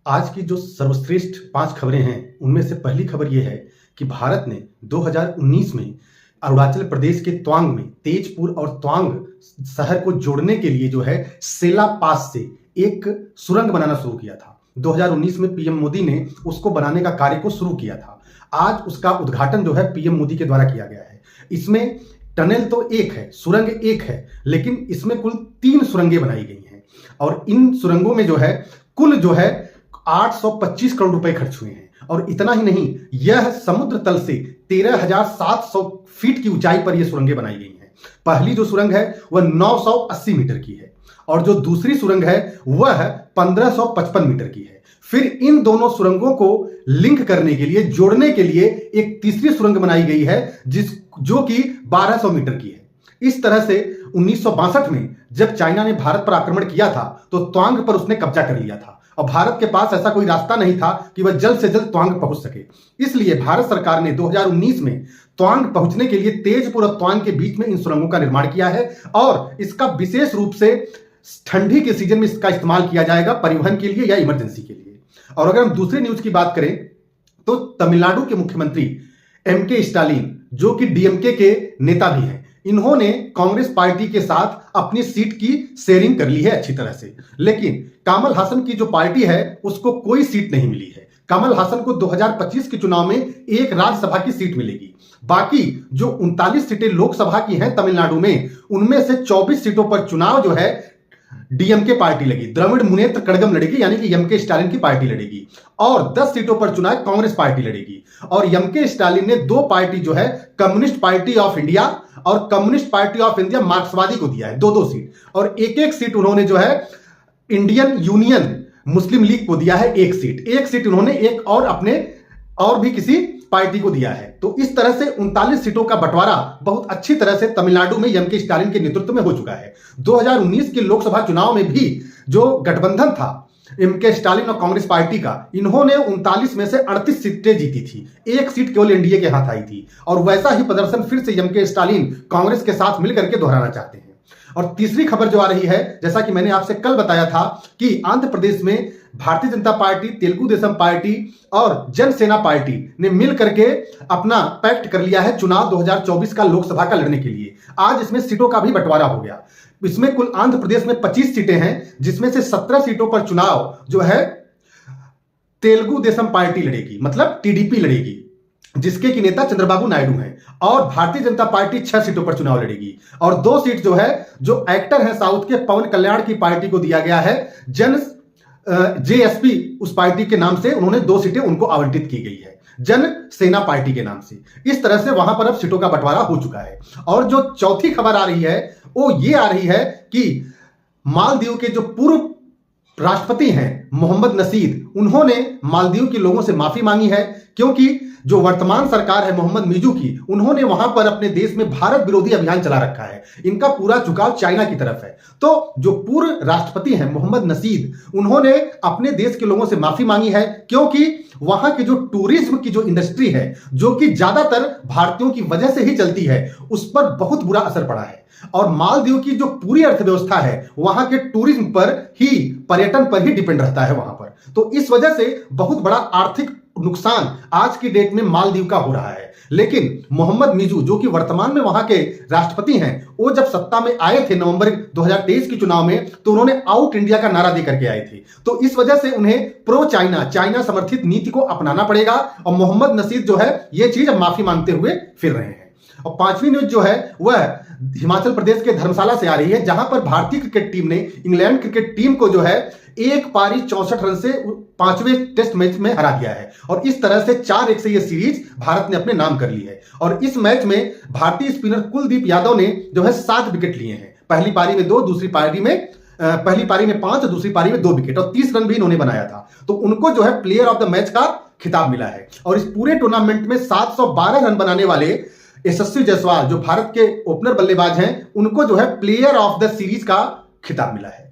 आज की जो सर्वश्रेष्ठ 5 खबरें हैं, उनमें से पहली खबर यह है कि भारत ने 2019 में अरुणाचल प्रदेश के तवांग में तेजपुर और तवांग शहर को जोड़ने के लिए जो है सेला पास से एक सुरंग बनाना शुरू किया था। 2019 में पीएम मोदी ने उसको बनाने का कार्य को शुरू किया था। आज उसका उद्घाटन जो है पीएम मोदी के द्वारा किया गया है। इसमें टनल तो एक है, सुरंग एक है, लेकिन इसमें कुल 3 सुरंगें बनाई गई हैं और इन सुरंगों में जो है कुल जो है 825 करोड़ रुपए खर्च हुए हैं। और इतना ही नहीं, यह समुद्र तल से 13,700 फीट की ऊंचाई पर यह सुरंगें बनाई गई हैं। पहली जो सुरंग है वह 980 मीटर की है और जो दूसरी सुरंग है वह 1555 मीटर की है। फिर इन दोनों सुरंगों को लिंक करने के लिए, जोड़ने के लिए एक तीसरी सुरंग बनाई गई है जो कि 1200 मीटर की है। इस तरह से 1962 में जब चाइना ने भारत पर आक्रमण किया था तो तवांग पर उसने कब्जा कर लिया था और भारत के पास ऐसा कोई रास्ता नहीं था कि वह जल्द से जल्द तवांग पहुंच सके। इसलिए भारत सरकार ने 2019 में तवांग पहुंचने के लिए तेजपुर और तवांग के बीच में इन सुरंगों का निर्माण किया है और इसका विशेष रूप से ठंडी के सीजन में इसका इस्तेमाल किया जाएगा, परिवहन के लिए या इमरजेंसी के लिए। और अगर हम दूसरी न्यूज की बात करें तो तमिलनाडु के मुख्यमंत्री एम.के. स्टालिन, जो कि डीएमके के नेता भी हैं, इन्होंने कांग्रेस पार्टी के साथ अपनी सीट की शेयरिंग कर ली है अच्छी तरह से। लेकिन कमल हासन की जो पार्टी है उसको कोई सीट नहीं मिली है। कमल हासन को 2025 के चुनाव में एक राज्यसभा की सीट मिलेगी। बाकी जो 39 सीटें लोकसभा की हैं तमिलनाडु में, उनमें से 24 सीटों पर चुनाव जो है डीएमके पार्टी लगी, द्रविड़ मुनेत्र कड़गम लड़ेगी, यानी कि एम.के. स्टालिन की पार्टी लड़ेगी और 10 सीटों पर चुनाव कांग्रेस पार्टी लड़ेगी। और एम.के. स्टालिन ने 2 पार्टी जो है कम्युनिस्ट पार्टी ऑफ इंडिया और कम्युनिस्ट पार्टी ऑफ इंडिया मार्क्सवादी को दिया है 2-2 सीट और एक सीट उन्होंने जो है इंडियन यूनियन मुस्लिम लीग को दिया है एक सीट उन्होंने एक और अपने और भी किसी पार्टी को दिया है। तो इस तरह से 39 सीटों का बंटवारा बहुत अच्छी तरह से तमिलनाडु में एम.के. स्टालिन के नेतृत्व में हो चुका है। 2019 के लोकसभा चुनाव में भी जो गठबंधन था एम.के. स्टालिन और कांग्रेस पार्टी का, इन्होंने 39 में से 38 सीटें जीती थी, एक सीट केवल एनडीए के हाथ आई थी और वैसा ही प्रदर्शन फिर से एम.के. स्टालिन कांग्रेस के साथ मिलकर के दोहराना चाहते हैं। और तीसरी खबर जो आ रही है, जैसा कि मैंने आपसे कल बताया था कि आंध्र प्रदेश में भारतीय जनता पार्टी, तेलुगु देशम पार्टी और जनसेना पार्टी ने मिल करके अपना पैक्ट कर लिया है चुनाव 2024 का लोकसभा का लड़ने के लिए। आज इसमें सीटों का भी बंटवारा हो गया। इसमें कुल आंध्र प्रदेश में 25 सीटें हैं, जिसमें से 17 सीटों पर चुनाव जो है तेलुगु देशम पार्टी लड़ेगी, मतलब टीडीपी लड़ेगी, जिसके की नेता चंद्रबाबू नायडू हैं। और भारतीय जनता पार्टी 6 सीटों पर चुनाव लड़ेगी और 2 सीट जो है जो एक्टर हैं साउथ के पवन कल्याण की पार्टी को दिया गया है। जेएसपी उस पार्टी के नाम से उन्होंने 2 सीटें उनको आवंटित की गई है, जन सेना पार्टी के नाम से। इस तरह से वहां पर अब सीटों का बंटवारा हो चुका है। और जो चौथी खबर आ रही है वो ये आ रही है कि मालदीव के जो पूर्व राष्ट्रपति हैं मोहम्मद नसीद, उन्होंने मालदीव के लोगों से माफी मांगी है, क्योंकि जो वर्तमान सरकार है मोहम्मद मिजू की, उन्होंने वहां पर अपने देश में भारत विरोधी अभियान चला रखा है। इनका पूरा झुकाव चाइना की तरफ है। तो जो पूर्व राष्ट्रपति हैं मोहम्मद नसीद, उन्होंने अपने देश के लोगों से माफी मांगी है, क्योंकि वहां की जो टूरिज्म की जो इंडस्ट्री है, जो कि ज्यादातर भारतीयों की वजह से ही चलती है, उस पर बहुत बुरा असर पड़ा है। और मालदीव की जो पूरी अर्थव्यवस्था है वहां के टूरिज्म पर ही, पर्यटन पर ही डिपेंड रहता है वहां पर। तो इस वजह से बहुत बड़ा आर्थिक नुकसान आज की डेट में मालदीव का हो रहा है। लेकिन मोहम्मद मिजू, जो कि वर्तमान में वहां के राष्ट्रपति हैं, वो जब सत्ता में आए थे नवंबर 2023 के चुनाव में, तो उन्होंने आउट इंडिया का नारा देकर के आए थे। तो इस वजह से उन्हें प्रो चाइना, चाइना समर्थित नीति को अपनाना पड़ेगा और मोहम्मद नसीद जो है ये चीज अब माफी मांगते हुए फिर रहे हैं। और 5वीं न्यूज जो है वह हिमाचल प्रदेश के धर्मशाला से आ रही है, जहां पर भारतीय क्रिकेट टीम ने इंग्लैंड क्रिकेट टीम को जो है एक पारी 64 रन से 5वें टेस्ट मैच में हरा दिया है और इस तरह से 4-1 से यह सीरीज भारत ने अपने नाम कर ली है। और इस मैच में भारतीय स्पिनर कुलदीप यादव ने जो है 7 विकेट लिए हैं। पहली पारी में 2, दूसरी पारी में पहली पारी में 5, दूसरी पारी में 2 विकेट और 30 रन भी इन्होंने बनाया था। तो उनको जो है प्लेयर ऑफ द मैच का खिताब मिला है। और इस पूरे टूर्नामेंट में 712 रन बनाने वाले यशस्वी जायसवाल, जो भारत के ओपनर बल्लेबाज हैं, उनको जो है प्लेयर ऑफ द सीरीज का खिताब मिला है।